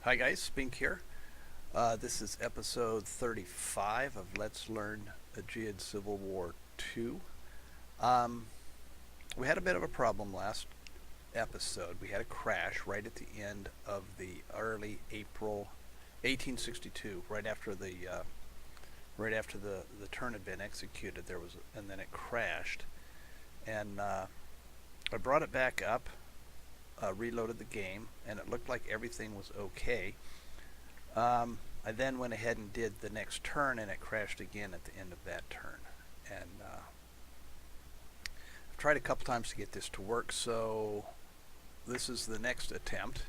Hi guys, Spink here. This is episode 35 of Let's Learn Ageod Civil War 2. Um, we had a bit of a problem last episode. We had a crash right at the end of the early April 1862, right after the turn had been executed. And then it crashed, and I brought it back up, reloaded the game, and it looked like everything was okay. I then went ahead and did the next turn, and it crashed again at the end of that turn. And I've tried a couple times to get this to work, so this is the next attempt.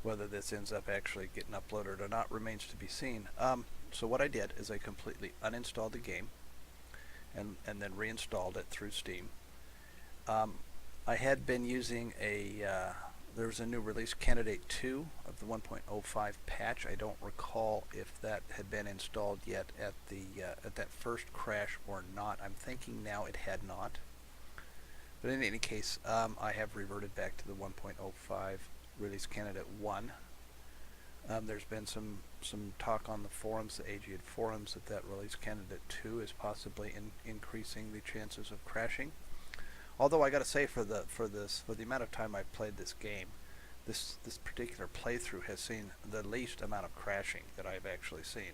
Whether this ends up actually getting uploaded or not remains to be seen. So what I did is I completely uninstalled the game and then reinstalled it through Steam. I had been using there was a new release, Candidate 2 of the 1.05 patch. I don't recall if that had been installed yet at that first crash or not. I'm thinking now it had not. But in any case, I have reverted back to the 1.05 release Candidate 1. There's been some talk on the forums, the Ageod forums, that release Candidate 2 is possibly increasing the chances of crashing. Although I got to say, for the amount of time I've played this game, this particular playthrough has seen the least amount of crashing that I've actually seen.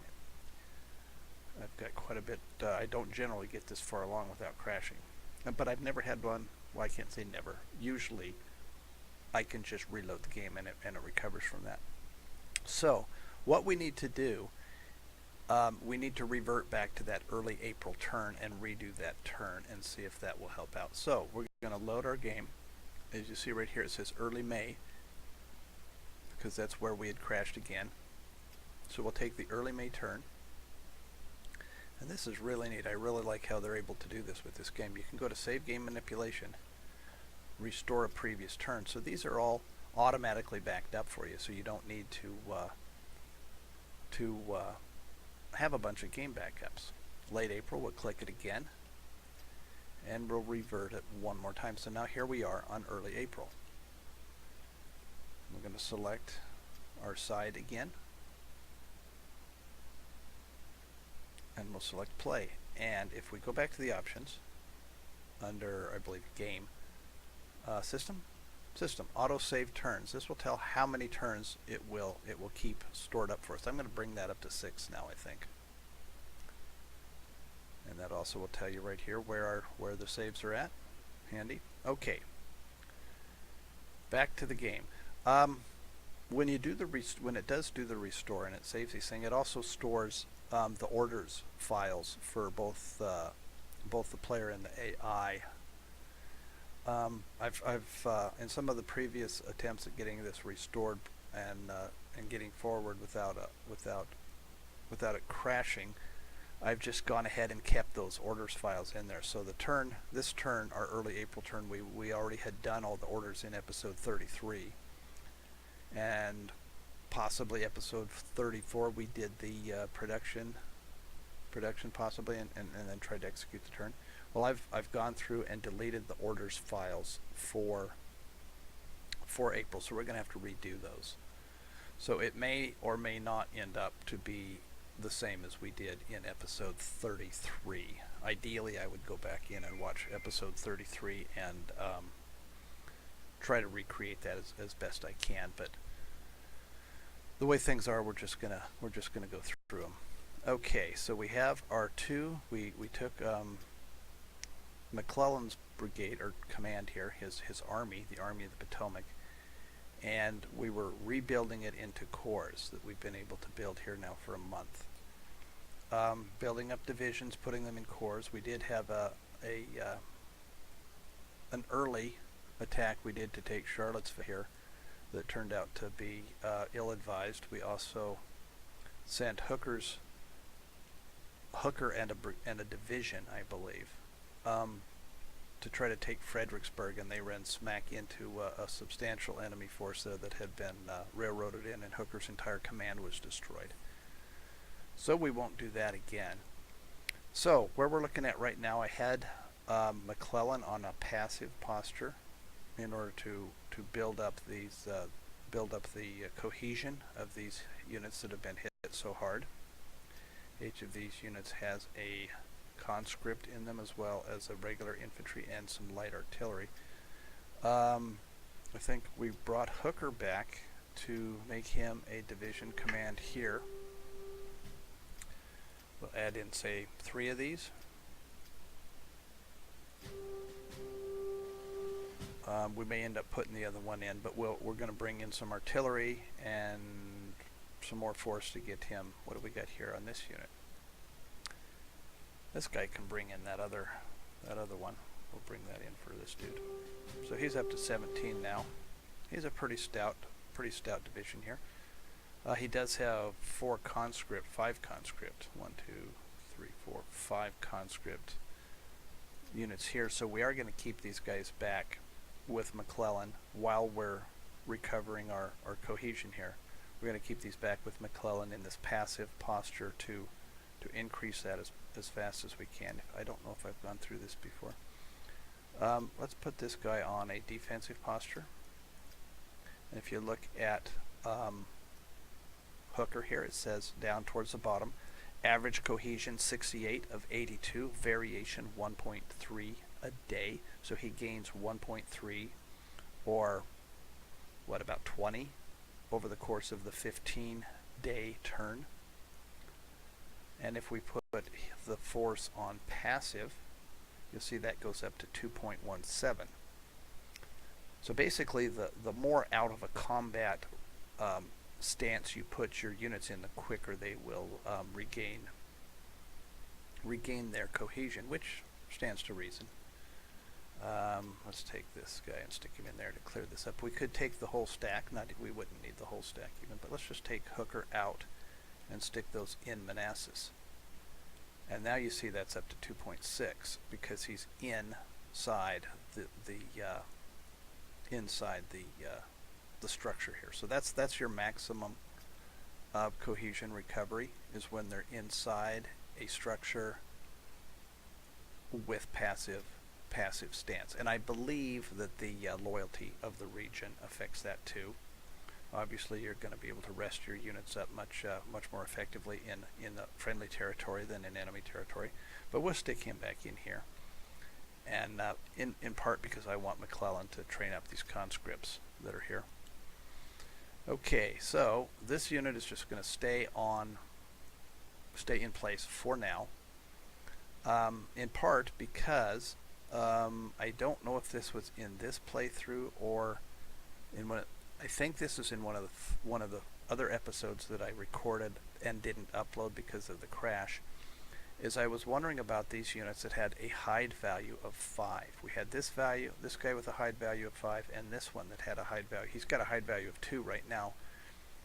I've got quite a bit. I don't generally get this far along without crashing, but I've never had one. Well, I can't say never. Usually, I can just reload the game and it recovers from that. So, what we need to do, we need to revert back to that early April turn and redo that turn and see if that will help out. So we're going to load our game. As you see right here, it says early May, because that's where we had crashed again. So we'll take the early May turn. And this is really neat. I really like how they're able to do this with this game. You can go to Save Game Manipulation, restore a previous turn. So these are all automatically backed up for you, so you don't need to have a bunch of game backups. Late April, we'll click it again, and we'll revert it one more time. So now here we are on early April. We're going to select our side again, and we'll select play. And if we go back to the options, under, I believe, game, system, auto save turns. This will tell how many turns it will keep stored up for us. I'm going to bring that up to 6 now, I think. And that also will tell you right here where the saves are at. Handy. Okay. Back to the game. When you do when it does do the restore and it saves these things, it also stores the orders files for both the player and the AI. I've in some of the previous attempts at getting this restored and getting forward without it crashing, I've just gone ahead and kept those orders files in there. So this turn, our early April turn, we already had done all the orders in episode 33, and possibly episode 34 we did the production possibly, and then tried to execute the turn. Well, I've gone through and deleted the orders files for April, so we're going to have to redo those. So it may or may not end up to be the same as we did in episode 33. Ideally, I would go back in and watch episode 33 and try to recreate that as best I can. But the way things are, we're just gonna go through them. Okay, so we have our two. We took McClellan's brigade or command here, his army, the Army of the Potomac, and we were rebuilding it into corps that we've been able to build here now for a month. Building up divisions, putting them in corps. We did have an early attack we did to take Charlottesville here that turned out to be ill-advised. We also sent Hooker and a division, I believe, to try to take Fredericksburg, and they ran smack into a substantial enemy force there that had been railroaded in, and Hooker's entire command was destroyed. So we won't do that again. So where we're looking at right now, I had McClellan on a passive posture in order to build up build up the cohesion of these units that have been hit so hard. Each of these units has a conscript in them, as well as a regular infantry and some light artillery. I think we brought Hooker back to make him a division command here. We'll add in, say, 3 of these. We may end up putting the other one in, but we're going to bring in some artillery and some more force to get him. What do we got here on this unit? This guy can bring in that other one. We'll bring that in for this dude. So he's up to 17 now. He's a pretty stout division here. He does have 5 conscript. 1, 2, 3, 4, 5 conscript units here. So we are going to keep these guys back with McClellan while we're recovering our cohesion here. We're going to keep these back with McClellan in this passive posture to increase that as fast as we can. I don't know if I've gone through this before. Let's put this guy on a defensive posture. And if you look at Hooker here, it says down towards the bottom, average cohesion 68 of 82, variation 1.3 a day. So he gains 1.3, or what, about 20 over the course of the 15-day turn. And if we put the force on passive, you'll see that goes up to 2.17. So basically, the more out of a combat stance you put your units in, the quicker they will regain their cohesion, which stands to reason. Let's take this guy and stick him in there to clear this up. We could take the whole stack. We wouldn't need the whole stack even, but let's just take Hooker out and stick those in Manassas. And now you see that's up to 2.6 because he's inside the structure here. So that's your maximum of cohesion recovery, is when they're inside a structure with passive stance. And I believe that the loyalty of the region affects that too. Obviously, you're going to be able to rest your units up much more effectively in the friendly territory than in enemy territory. But we'll stick him back in here, and in part because I want McClellan to train up these conscripts that are here. Okay, so this unit is just going to stay in place for now. In part because I don't know if this was in this playthrough or in one. I think this is in one of the other episodes that I recorded and didn't upload because of the crash. Is I was wondering about these units that had a hide value of 5. We had this guy with a hide value of 5, and this one that had a hide value. He's got a hide value of 2 right now,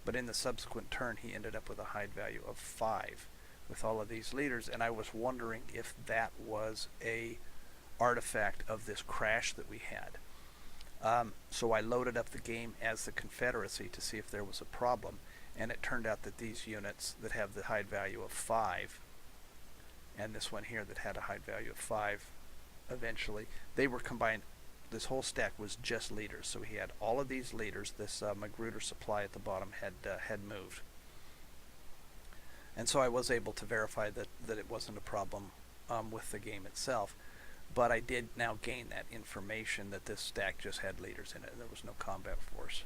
but in the subsequent turn he ended up with a hide value of 5 with all of these leaders, and I was wondering if that was a artifact of this crash that we had. So I loaded up the game as the Confederacy to see if there was a problem, and it turned out that these units that have the hide value of 5 and this one here that had a hide value of 5, eventually they were combined. This whole stack was just leaders, so he had all of these leaders. This Magruder supply at the bottom had moved, and so I was able to verify that it wasn't a problem with the game itself. But I did now gain that information that this stack just had leaders in it, and there was no combat force.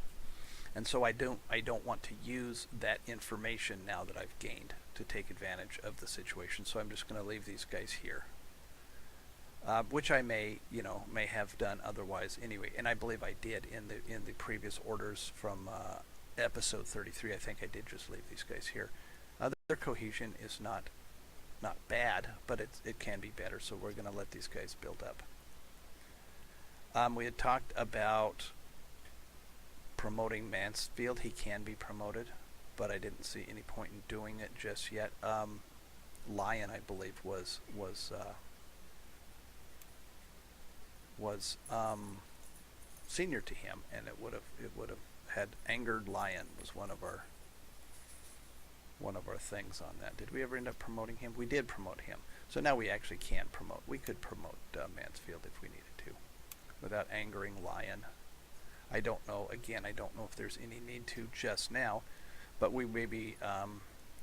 And so I don't want to use that information now that I've gained to take advantage of the situation. So I'm just going to leave these guys here, which I may have done otherwise anyway. And I believe I did in the previous orders from episode 33. I think I did just leave these guys here. Their cohesion is not bad, but it can be better, so we're going to let these guys build up. We had talked about promoting Mansfield. He can be promoted, but I didn't see any point in doing it just yet. Lyon, I believe, was senior to him, and it would have had angered Lyon was one of our things on that. Did we ever end up promoting him? We did promote him. So now we actually can promote. We could promote Mansfield if we needed to, without angering Lyon. I don't know. Again, I don't know if there's any need to just now, but we maybe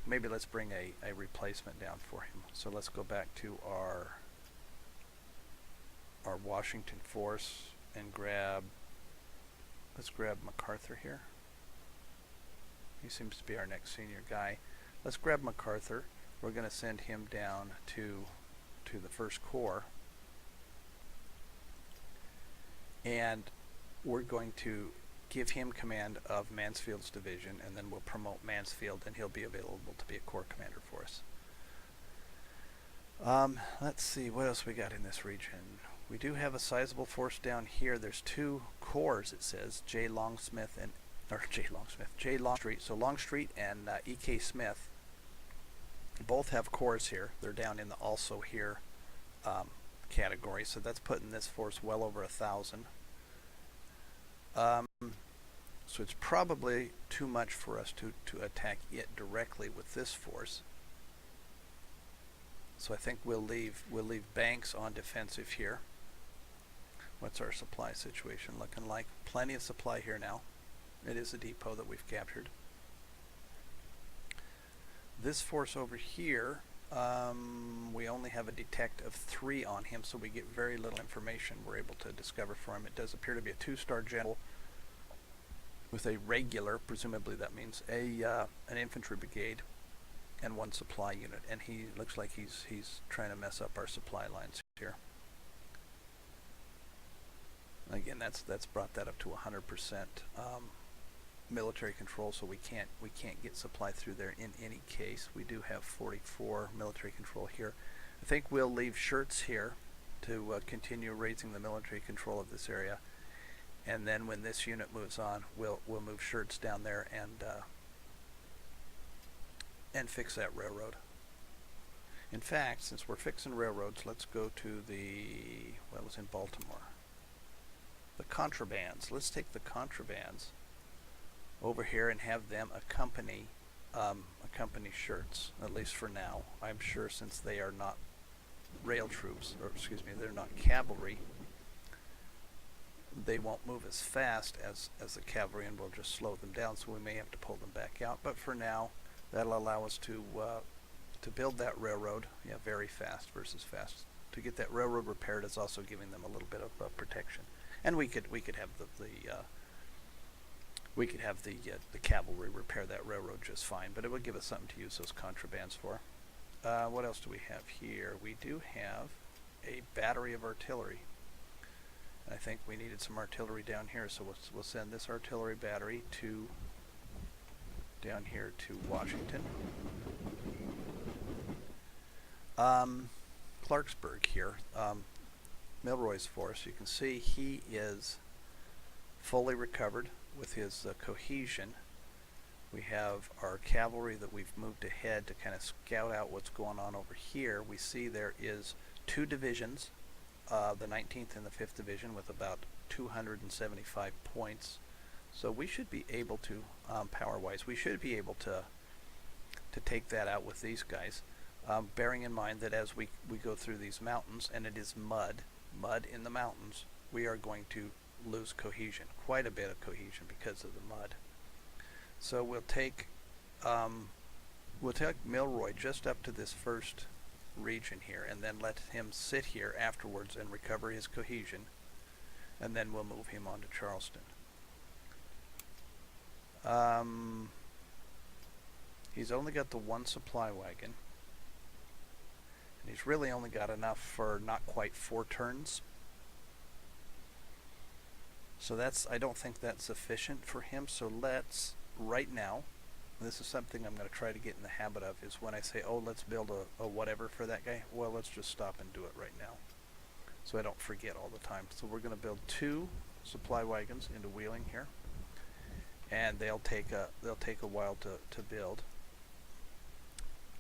maybe let's bring a replacement down for him. So let's go back to our Washington force and let's grab MacArthur here. He seems to be our next senior guy. Let's grab MacArthur. We're going to send him down to the First Corps, and we're going to give him command of Mansfield's division, and then we'll promote Mansfield, and he'll be available to be a corps commander for us. Let's see what else we got in this region. We do have a sizable force down here. There's 2 corps, it says, J. Longstreet. So Longstreet and E.K. Smith both have corps here. They're down in the also here category, so that's putting this force well over 1,000. So it's probably too much for us to attack it directly with this force. So I think we'll leave Banks on defensive here. What's our supply situation looking like? Plenty of supply here now. It is a depot that we've captured. This force over here, we only have a detect of 3 on him, so we get very little information we're able to discover for him. It does appear to be a 2-star general with a regular, presumably that means an infantry brigade, and 1 supply unit. And he looks like he's trying to mess up our supply lines here. Again, that's brought that up to 100% military control, so we can't get supply through there in any case. We do have 44 military control here. I think we'll leave Shirts here to continue raising the military control of this area, and then when this unit moves on, we'll move Shirts down there and fix that railroad. In fact, since we're fixing railroads, let's go to what was in Baltimore. The contrabands. Let's take the contrabands over here and have them accompany Shirts, at least for now. I'm sure since they are not rail troops, or excuse me, they're not cavalry, they won't move as fast as the cavalry, and we'll just slow them down, so we may have to pull them back out. But for now, that'll allow us to build that railroad, very fast versus fast. To get that railroad repaired is also giving them a little bit of protection. And we could have the cavalry repair that railroad just fine, but it would give us something to use those contrabands for. What else do we have here? We do have a battery of artillery. And I think we needed some artillery down here, so we'll send this artillery battery down here to Washington. Clarksburg here. Milroy's force, you can see he is fully recovered with his cohesion. We have our cavalry that we've moved ahead to kind of scout out what's going on over here. We see there is 2 divisions, the 19th and the 5th Division, with about 275 points. So we should be able to, power-wise, we should be able to take that out with these guys. Bearing in mind that as we go through these mountains, and it is mud in the mountains, we are going to lose cohesion, quite a bit of cohesion because of the mud. So we'll take Milroy just up to this first region here, and then let him sit here afterwards and recover his cohesion, and then we'll move him on to Charleston. He's only got the 1 supply wagon, and he's really only got enough for not quite 4 turns. So I don't think that's sufficient for him. So let's, right now, this is something I'm going to try to get in the habit of, is when I say, oh, let's build a whatever for that guy, well, let's just stop and do it right now, so I don't forget all the time. So we're going to build 2 supply wagons into Wheeling here, and they'll take a while to build.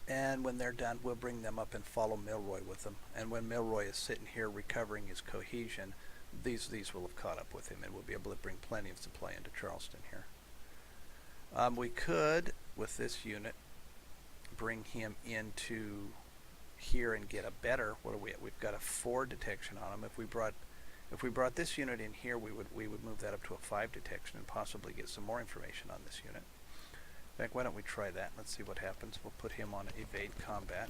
And when they're done, we'll bring them up and follow Milroy with them. And when Milroy is sitting here recovering his cohesion, these will have caught up with him, and we'll be able to bring plenty of supply into Charleston here. We could, with this unit, bring him into here and get a better, what are we at? We've got a 4 detection on him. If we brought If we brought this unit in here, we would move that up to a 5 detection and possibly get some more information on this unit. In fact, why don't we try that? Let's see what happens. We'll put him on evade combat.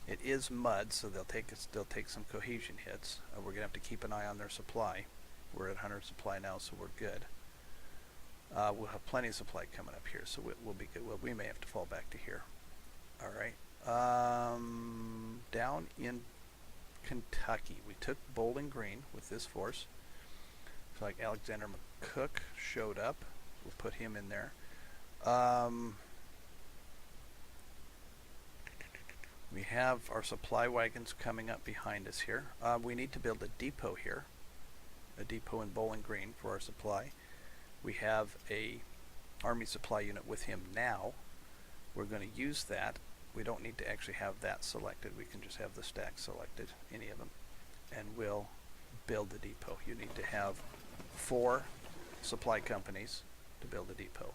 It is mud, so they'll take some cohesion hits. We're gonna have to keep an eye on their supply. We're at 100 supply now, so we're good. We'll have plenty of supply coming up here, so we'll be good. Well, we may have to fall back to here. All right. Down in Kentucky, we took Bowling Green with this force. So like Alexander McCook showed up. We'll put him in there. We have our supply wagons coming up behind us here. We need to build a depot here, a depot in Bowling Green for our supply. We have a Army supply unit with him now. We're going to use that. We don't need to actually have that selected. We can just have the stack selected, any of them, and we'll build the depot. You need to have 4 supply companies to build a depot.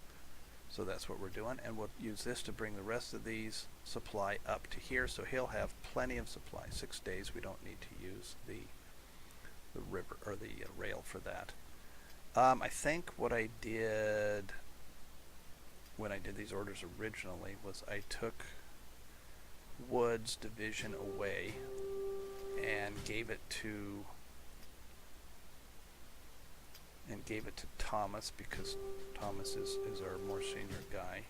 So that's what we're doing, and we'll use this to bring the rest of these supply up to here, so he'll have plenty of supply. 6 days, we don't need to use the river or the rail for that. I think what I did when I did these orders originally was I took Wood's division away and gave it to Thomas, because Thomas is our more senior guy.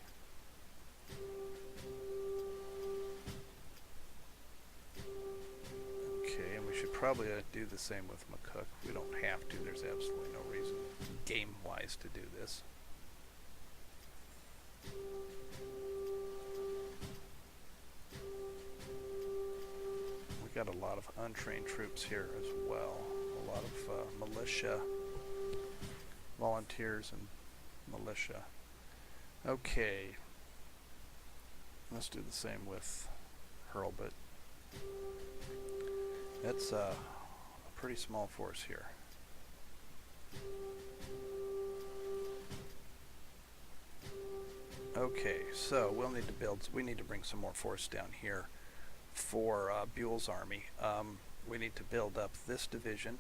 Okay, and we should probably do the same with McCook. We don't have to. There's absolutely no reason game-wise to do this. We got a lot of untrained troops here as well. A lot of militia, volunteers, and militia. Okay, let's do the same with Hurlbut. That's a pretty small force here. Okay, so we need to bring some more force down here for Buell's army. We need to build up this division,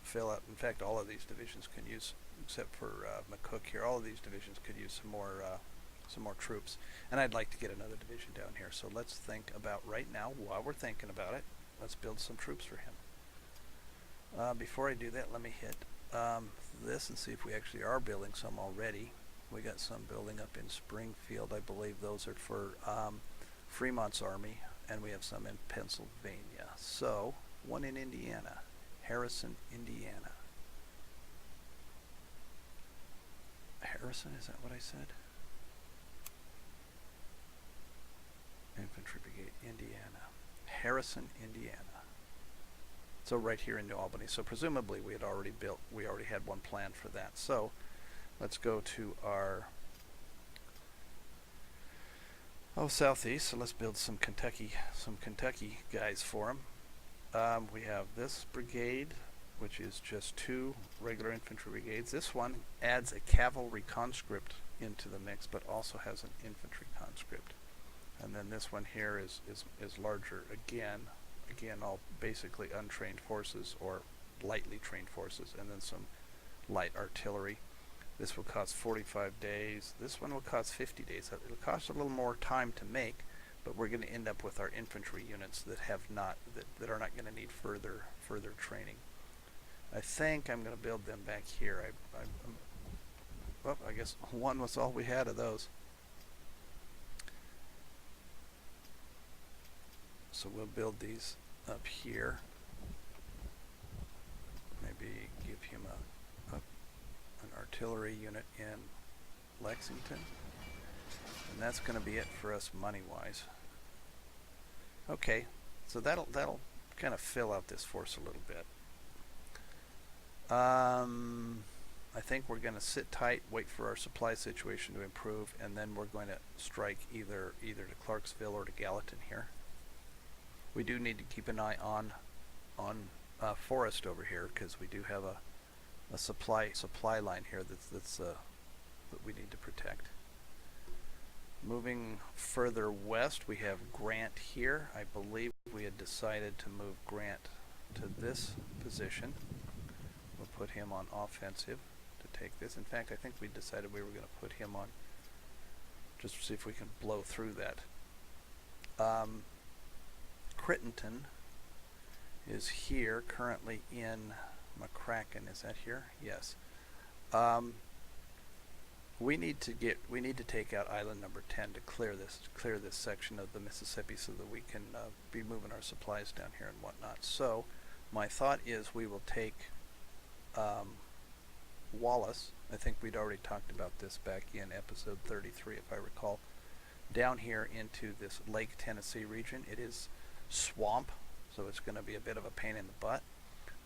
fill out. In fact, all of these divisions can use, except for McCook here. All of these divisions could use some more troops, and I'd like to get another division down here. So let's think about right now. While we're thinking about it, let's build some troops for him. Before I do that, let me hit this and see if we actually are building some already. We got some building up in Springfield. I believe those are for Fremont's army, and we have some in Pennsylvania. So one in Indiana, Harrison, Indiana. Harrison, is that what I said? Infantry Brigade, Indiana. Harrison, Indiana. So right here in New Albany. So presumably we already had one planned for that. So let's go to our southeast. So let's build some Kentucky guys for them. We have this brigade, which is just 2 regular infantry brigades. This one adds a cavalry conscript into the mix, but also has an infantry conscript. And then this one here is larger again, all basically untrained forces or lightly trained forces, and then some light artillery. This will cost 45 days. This one will cost 50 days. It'll cost a little more time to make, but we're going to end up with our infantry units that that are not going to need further training. I think I'm going to build them back here. Well, I guess one was all we had of those. So we'll build these up here. Maybe give him an artillery unit in Lexington. And that's going to be it for us money-wise. Okay, so that'll kind of fill out this force a little bit. I think we're going to sit tight, wait for our supply situation to improve, and then we're going to strike either to Clarksville or to Gallatin here. We do need to keep an eye on Forest over here, because we do have a supply line here that we need to protect. Moving further west, we have Grant here. I believe we had decided to move Grant to this position. We'll put him on offensive to take this. In fact, I think we decided we were going to put him on just to see if we can blow through that. Crittenton is here, currently in McCracken. Is that here? Yes. We need to take out island number 10 to clear this section of the Mississippi so that we can be moving our supplies down here and whatnot. So my thought is we will take Wallace. I think we'd already talked about this back in episode 33 if I recall. Down here into this Lake Tennessee region. It is swamp, so it's going to be a bit of a pain in the butt.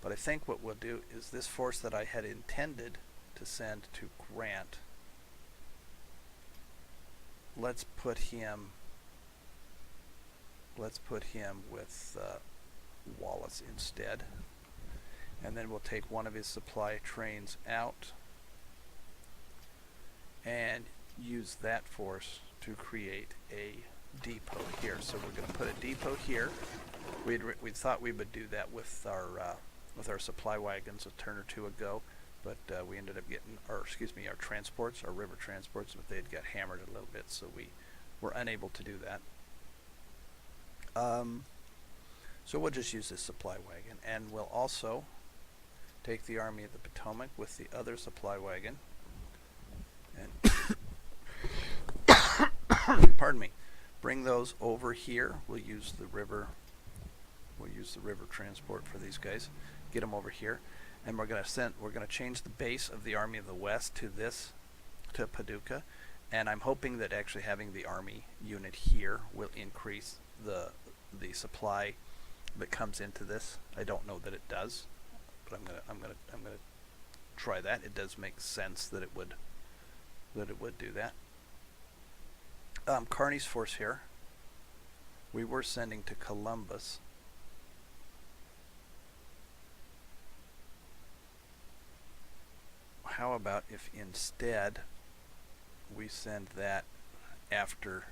But I think what we'll do is this force that I had intended to send to Grant, let's put him with Wallace instead. And then we'll take one of his supply trains out and use that force to create a depot here. So we're going to put a depot here. We thought we would do that with our supply wagons a turn or two ago, but we ended up getting our transports, our river transports, but they'd got hammered a little bit, so we were unable to do that. So we'll just use this supply wagon, and we'll also take the Army of the Potomac with the other supply wagon, and pardon me, bring those over here. We'll use the river transport for these guys. Get them over here, and we're going to change the base of the Army of the West to Paducah, and I'm hoping that actually having the Army unit here will increase the supply that comes into this. I don't know that it does, but I'm gonna try that. It does make sense that it would do that. Kearny's force here, we were sending to Columbus. How about if instead we send that after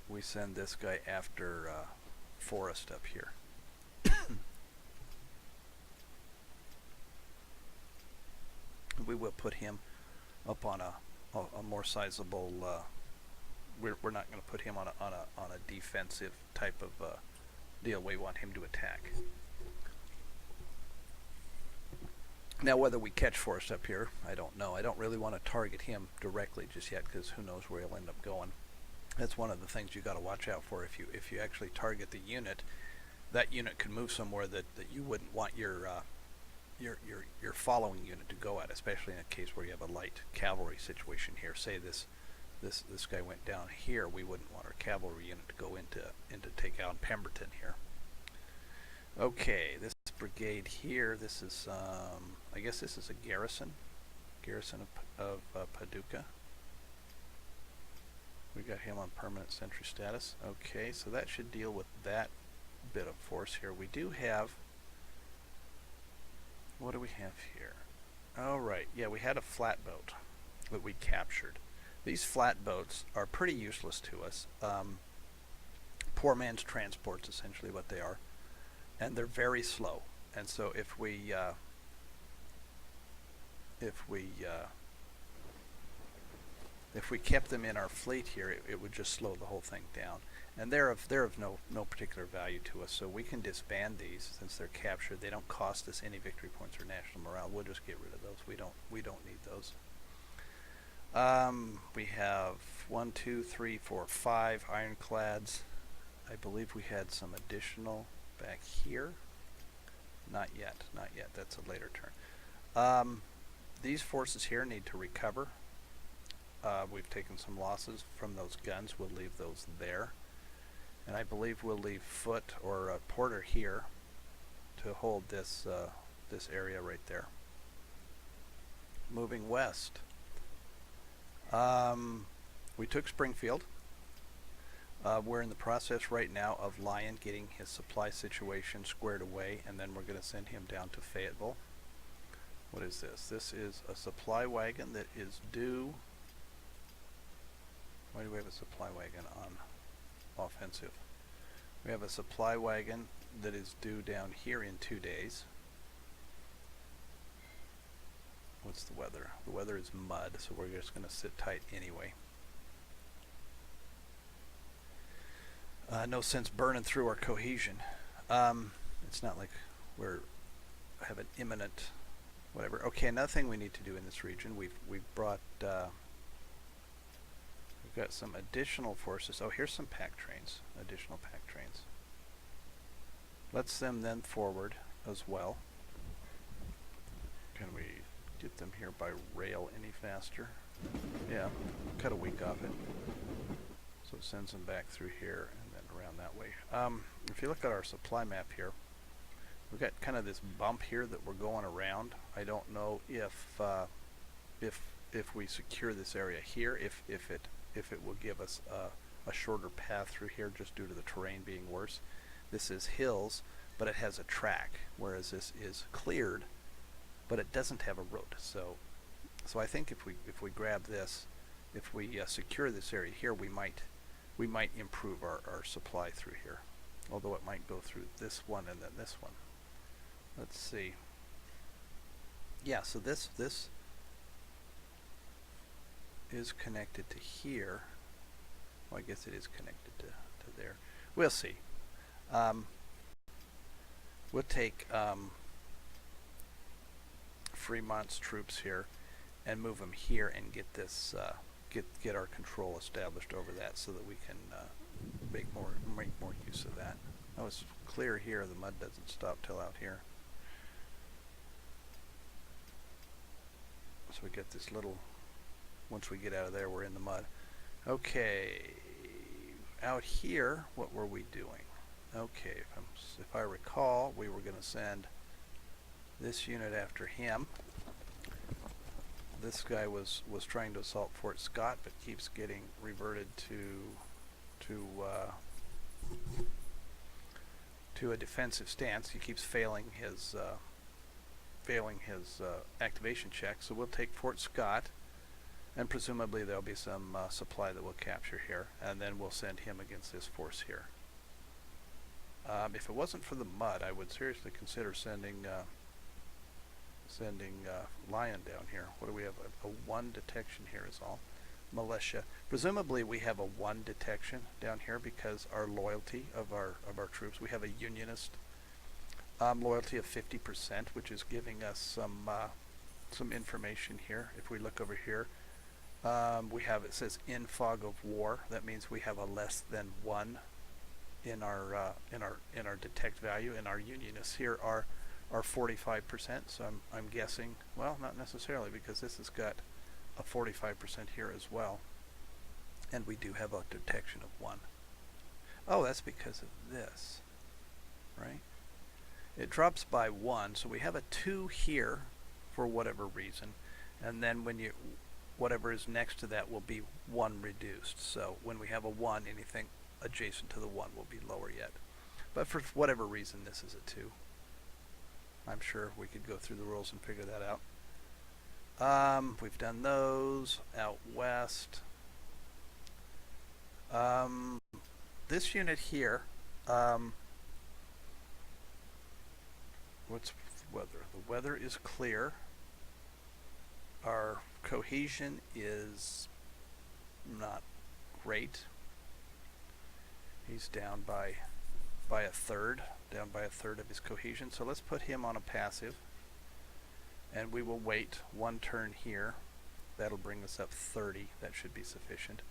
we send this guy after Forrest up here. We will put him up on a more sizable. We're not going to put him on a defensive type of deal. We want him to attack. Now, whether we catch Forrest up here, I don't know. I don't really want to target him directly just yet, because who knows where he'll end up going. That's one of the things you got to watch out for. If you actually target the unit, that unit can move somewhere that you wouldn't want your following unit to go at, especially in a case where you have a light cavalry situation here. Say this guy went down here, we wouldn't want our cavalry unit to go into take out Pemberton here. Okay, this brigade here, this is I guess this is a garrison of Paducah. We got him on permanent sentry status. Okay, so that should deal with that bit of force here. We do have, what do we have here? Oh, right, yeah, we had a flatboat that we captured. These flatboats are pretty useless to us. Poor man's transports, essentially what they are, and they're very slow. And so if we kept them in our fleet here, it would just slow the whole thing down. And they're of no particular value to us, so we can disband these since they're captured. They don't cost us any victory points or national morale. We'll just get rid of those. We don't need those. We have 1, 2, 3, 4, 5 ironclads. I believe we had some additional back here. Not yet. That's a later turn. These forces here need to recover. We've taken some losses from those guns. We'll leave those there. And I believe we'll leave Foote or Porter here to hold this area right there. Moving west. We took Springfield. We're in the process right now of Lyon getting his supply situation squared away, and then we're going to send him down to Fayetteville. What is this? This is a supply wagon that is due. Why do we have a supply wagon on offensive? We have a supply wagon that is due down here in 2 days. What's the weather? The weather is mud, so we're just going to sit tight anyway. No sense burning through our cohesion. It's not like we're have an imminent whatever. Okay, another thing we need to do in this region, we've brought we've got some additional forces. Oh, here's some pack trains, additional pack trains. Let's them then forward as well. Can we get them here by rail any faster? Yeah, cut a week off it. So it sends them back through here and then around that way. If you look at our supply map here, we've got kind of this bump here that we're going around. I don't know if we secure this area here, if it will give us a shorter path through here just due to the terrain being worse. This is hills, but it has a track, whereas this is cleared, but it doesn't have a road. So I think if we grab this, if we secure this area here, we might improve our supply through here. Although it might go through this one and then this one. Let's see. Yeah, so this is connected to here. Well, I guess it is connected to there. We'll see. We'll take Fremont's troops here and move them here and get this get our control established over that so that we can make more use of that. Oh, it's clear here. The mud doesn't stop till out here. So we get this little. Once we get out of there, we're in the mud. Okay, out here, what were we doing? Okay, if I recall, we were going to send this unit after him. This guy was trying to assault Fort Scott, but keeps getting reverted to a defensive stance. He keeps failing his activation check. So we'll take Fort Scott, and presumably there'll be some supply that we'll capture here, and then we'll send him against this force here. If it wasn't for the mud, I would seriously consider sending Lion down here. What do we have? A 1 detection here is all. Militia. Presumably we have a 1 detection down here because our loyalty of our troops. We have a Unionist loyalty of 50%, which is giving us some information here. If we look over here, we have, it says in fog of war. That means we have a less than 1 in our detect value, and our Unionists here are 45%. So I'm guessing, well, not necessarily, because this has got a 45% here as well, and we do have a detection of 1. Oh, that's because of this, right? It drops by 1, so we have a 2 here for whatever reason, and then when you whatever is next to that will be 1 reduced. So when we have a 1, anything adjacent to the 1 will be lower yet. But for whatever reason, this is a 2. I'm sure we could go through the rules and figure that out. We've done those out west. This unit here, what's weather? The weather is clear. Our cohesion is not great. He's down by a third of his cohesion. So let's put him on a passive, and we will wait 1 turn here. That'll bring us up 30. That should be sufficient.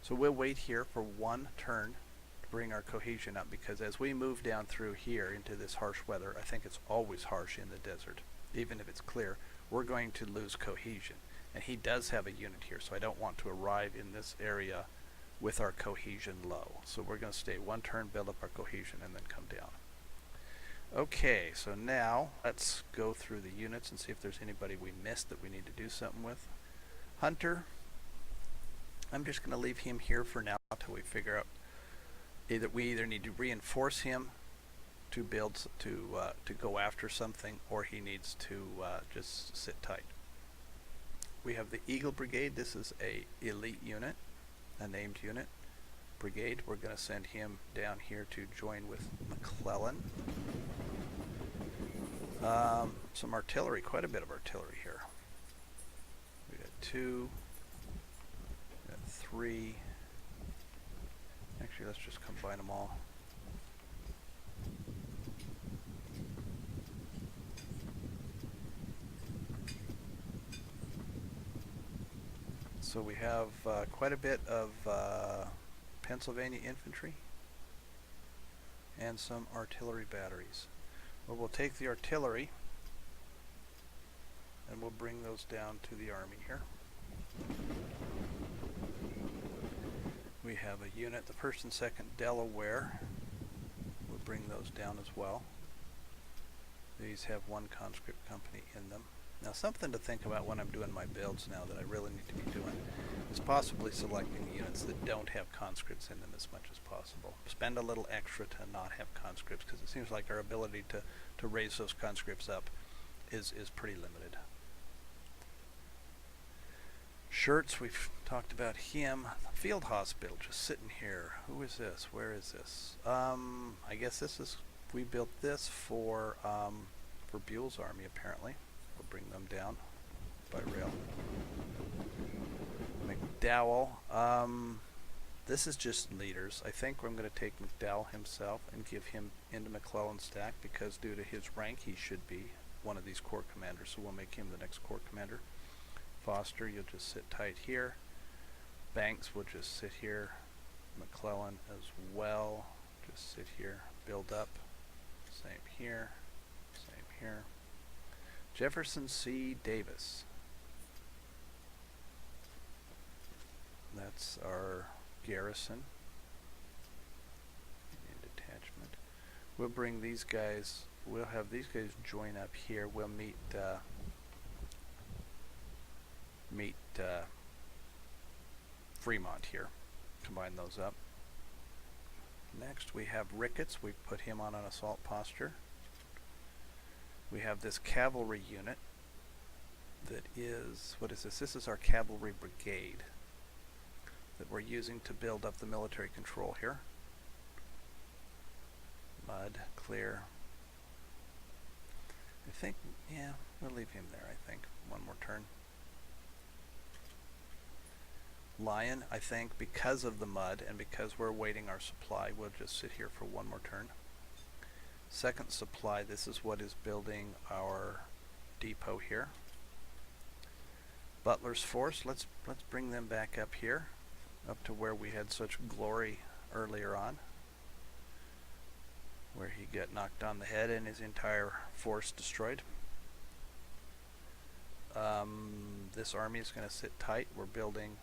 So we'll wait here for 1 turn to bring our cohesion up, because as we move down through here into this harsh weather, I think it's always harsh in the desert, even if it's clear, we're going to lose cohesion. And he does have a unit here, so I don't want to arrive in this area with our cohesion low. So we're going to stay 1 turn, build up our cohesion, and then come down. Okay, so now let's go through the units and see if there's anybody we missed that we need to do something with. Hunter, I'm just going to leave him here for now until we figure out we either need to reinforce him to build to go after something, or he needs to just sit tight. We have the Eagle Brigade. This is a elite unit, a named unit. brigade. We're going to send him down here to join with McClellan. Some artillery, quite a bit of artillery here. We got 2, we got 3. Actually, let's just combine them all. So we have quite a bit of Pennsylvania infantry and some artillery batteries. Well, we'll take the artillery and we'll bring those down to the army here. We have a unit, the 1st and 2nd Delaware. We'll bring those down as well. These have 1 conscript company in them. Now, something to think about when I'm doing my builds now that I really need to be doing is possibly selecting units that don't have conscripts in them as much as possible. Spend a little extra to not have conscripts, because it seems like our ability to raise those conscripts up is pretty limited. Shirts, we've talked about him. Field hospital, just sitting here. Who is this? Where is this? I guess this is, we built this for Buell's army, apparently. We'll bring them down by rail. McDowell, this is just leaders. I think I'm going to take McDowell himself and give him into McClellan's stack, because due to his rank he should be one of these corps commanders, so we'll make him the next corps commander. Foster, you'll just sit tight here. Banks will just sit here. McClellan as well, just sit here. Build up, same here, same here. Jefferson C. Davis. That's our garrison. Indian detachment. We'll bring these guys, we'll have these guys join up here. We'll meet Fremont here. Combine those up. Next we have Ricketts. We put him on an assault posture. We have this cavalry unit that is, what is this? This is our cavalry brigade that we're using to build up the military control here. Mud, clear. I think, yeah, we'll leave him there, I think. One more turn. Lion, I think, because of the mud and because we're waiting our supply, we'll just sit here for one more turn. Second supply, this is what is building our depot here. Butler's force, let's bring them back up here, up to where we had such glory earlier on, where he got knocked on the head and his entire force destroyed. This army is going to sit tight. We're building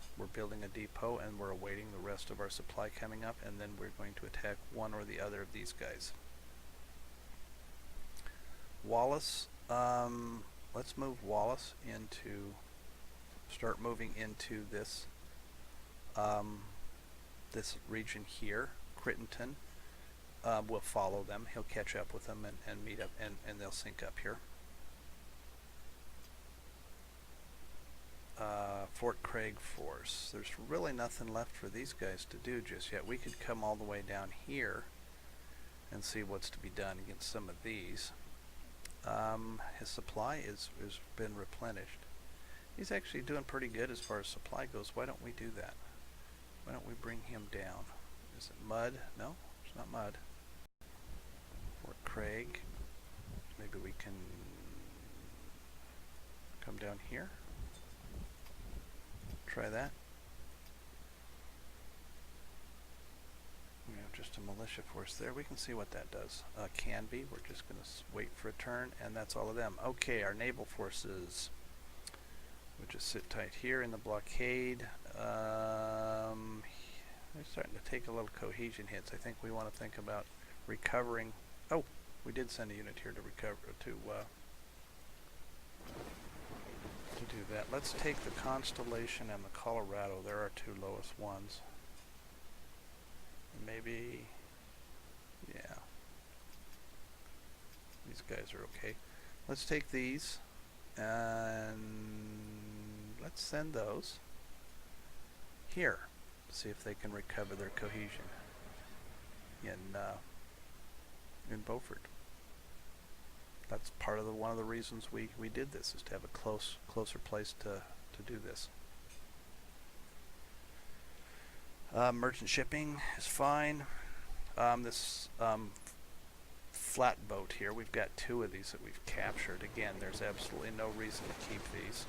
a depot, and we're awaiting the rest of our supply coming up, and then we're going to attack one or the other of these guys. Wallace, let's move Wallace into, start moving into this this region here. Crittenton will follow them. He'll catch up with them and meet up, and they'll sync up here. Fort Craig force. There's really nothing left for these guys to do just yet. We could come all the way down here and see what's to be done against some of these. His supply is been replenished. He's actually doing pretty good as far as supply goes. Why don't we do that? Why don't we bring him down? Is it mud? No, it's not mud. Fort Craig. Maybe we can come down here. Try that. We have just a militia force there. We can see what that does. Can be. We're just going to wait for a turn, and that's all of them. Okay, our naval forces. We'll just sit tight here in the blockade. They're starting to take a little cohesion hits. I think we want to think about recovering. Oh, we did send a unit here to recover to do that. Let's take the Constellation and the Colorado. They're our two lowest ones. Maybe, yeah. These guys are okay. Let's take these and let's send those here. see if they can recover their cohesion in Beaufort. That's part of one of the reasons we did this, is to have a closer place to do this. Merchant shipping is fine. This flat boat here, we've got 2 of these that we've captured. Again, there's absolutely no reason to keep these,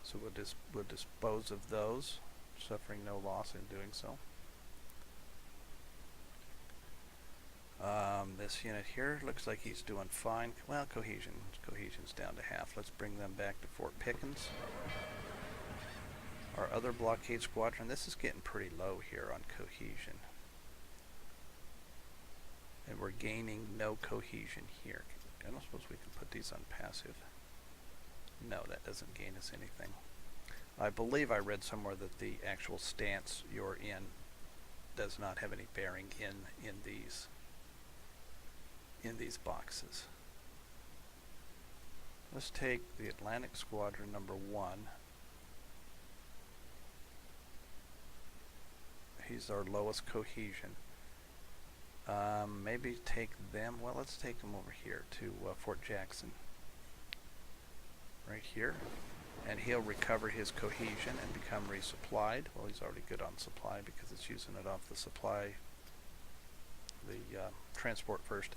so we'll dispose of those, suffering no loss in doing so. This unit here looks like he's doing fine. Well, cohesion's down to half. Let's bring them back to Fort Pickens. Our other blockade squadron, this is getting pretty low here on cohesion. And we're gaining no cohesion here. I don't suppose we can put these on passive. No, that doesn't gain us anything. I believe I read somewhere that the actual stance you're in does not have any bearing in these boxes. Let's take the Atlantic Squadron number 1. He's our lowest cohesion. Maybe take them. Well, let's take them over here to Fort Jackson. Right here. And he'll recover his cohesion and become resupplied. Well, he's already good on supply because it's using it off the supply, the transport first.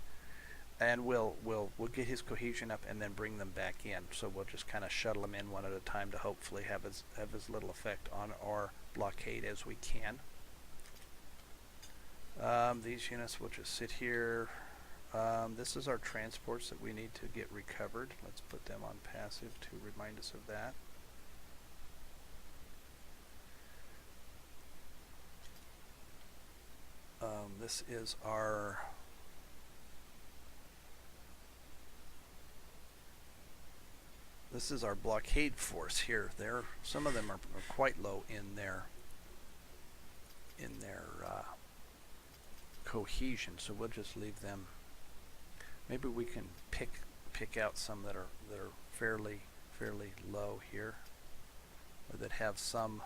And we'll get his cohesion up and then bring them back in. So we'll just kind of shuttle them in one at a time to hopefully have as little effect on our blockade as we can. These units will just sit here. This is our transports that we need to get recovered. Let's put them on passive to remind us of that. This is our blockade force here. Some of them are quite low in their cohesion, so we'll just leave them. Maybe we can pick out some that are fairly low here, or that have some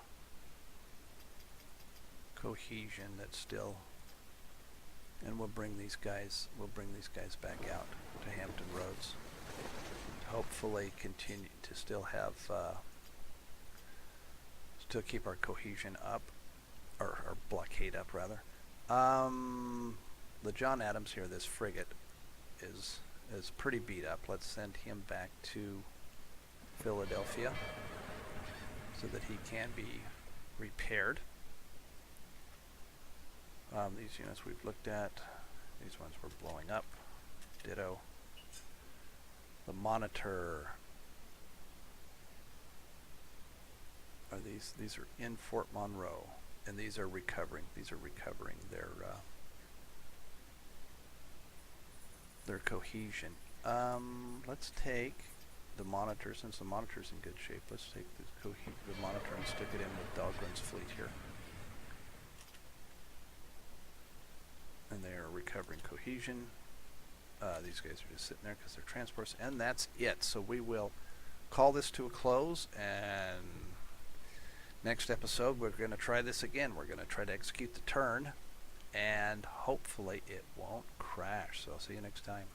cohesion that's still. And we'll bring these guys back out to Hampton Roads. Hopefully continue to still have still keep our cohesion up, or our blockade up rather. The John Adams here, this frigate, is pretty beat up. Let's send him back to Philadelphia so that he can be repaired. These units we've looked at, these ones were blowing up. Ditto. The Monitor. These are in Fort Monroe, and these are recovering. These are recovering their cohesion. Let's take the Monitor, since the Monitor's in good shape. Let's take the Monitor and stick it in with Dahlgren's fleet here. And they are recovering cohesion. These guys are just sitting there because they're transports, and that's it. So we will call this to a close, and next episode we're going to try this again. We're going to try to execute the turn, and hopefully it won't crash. So I'll see you next time.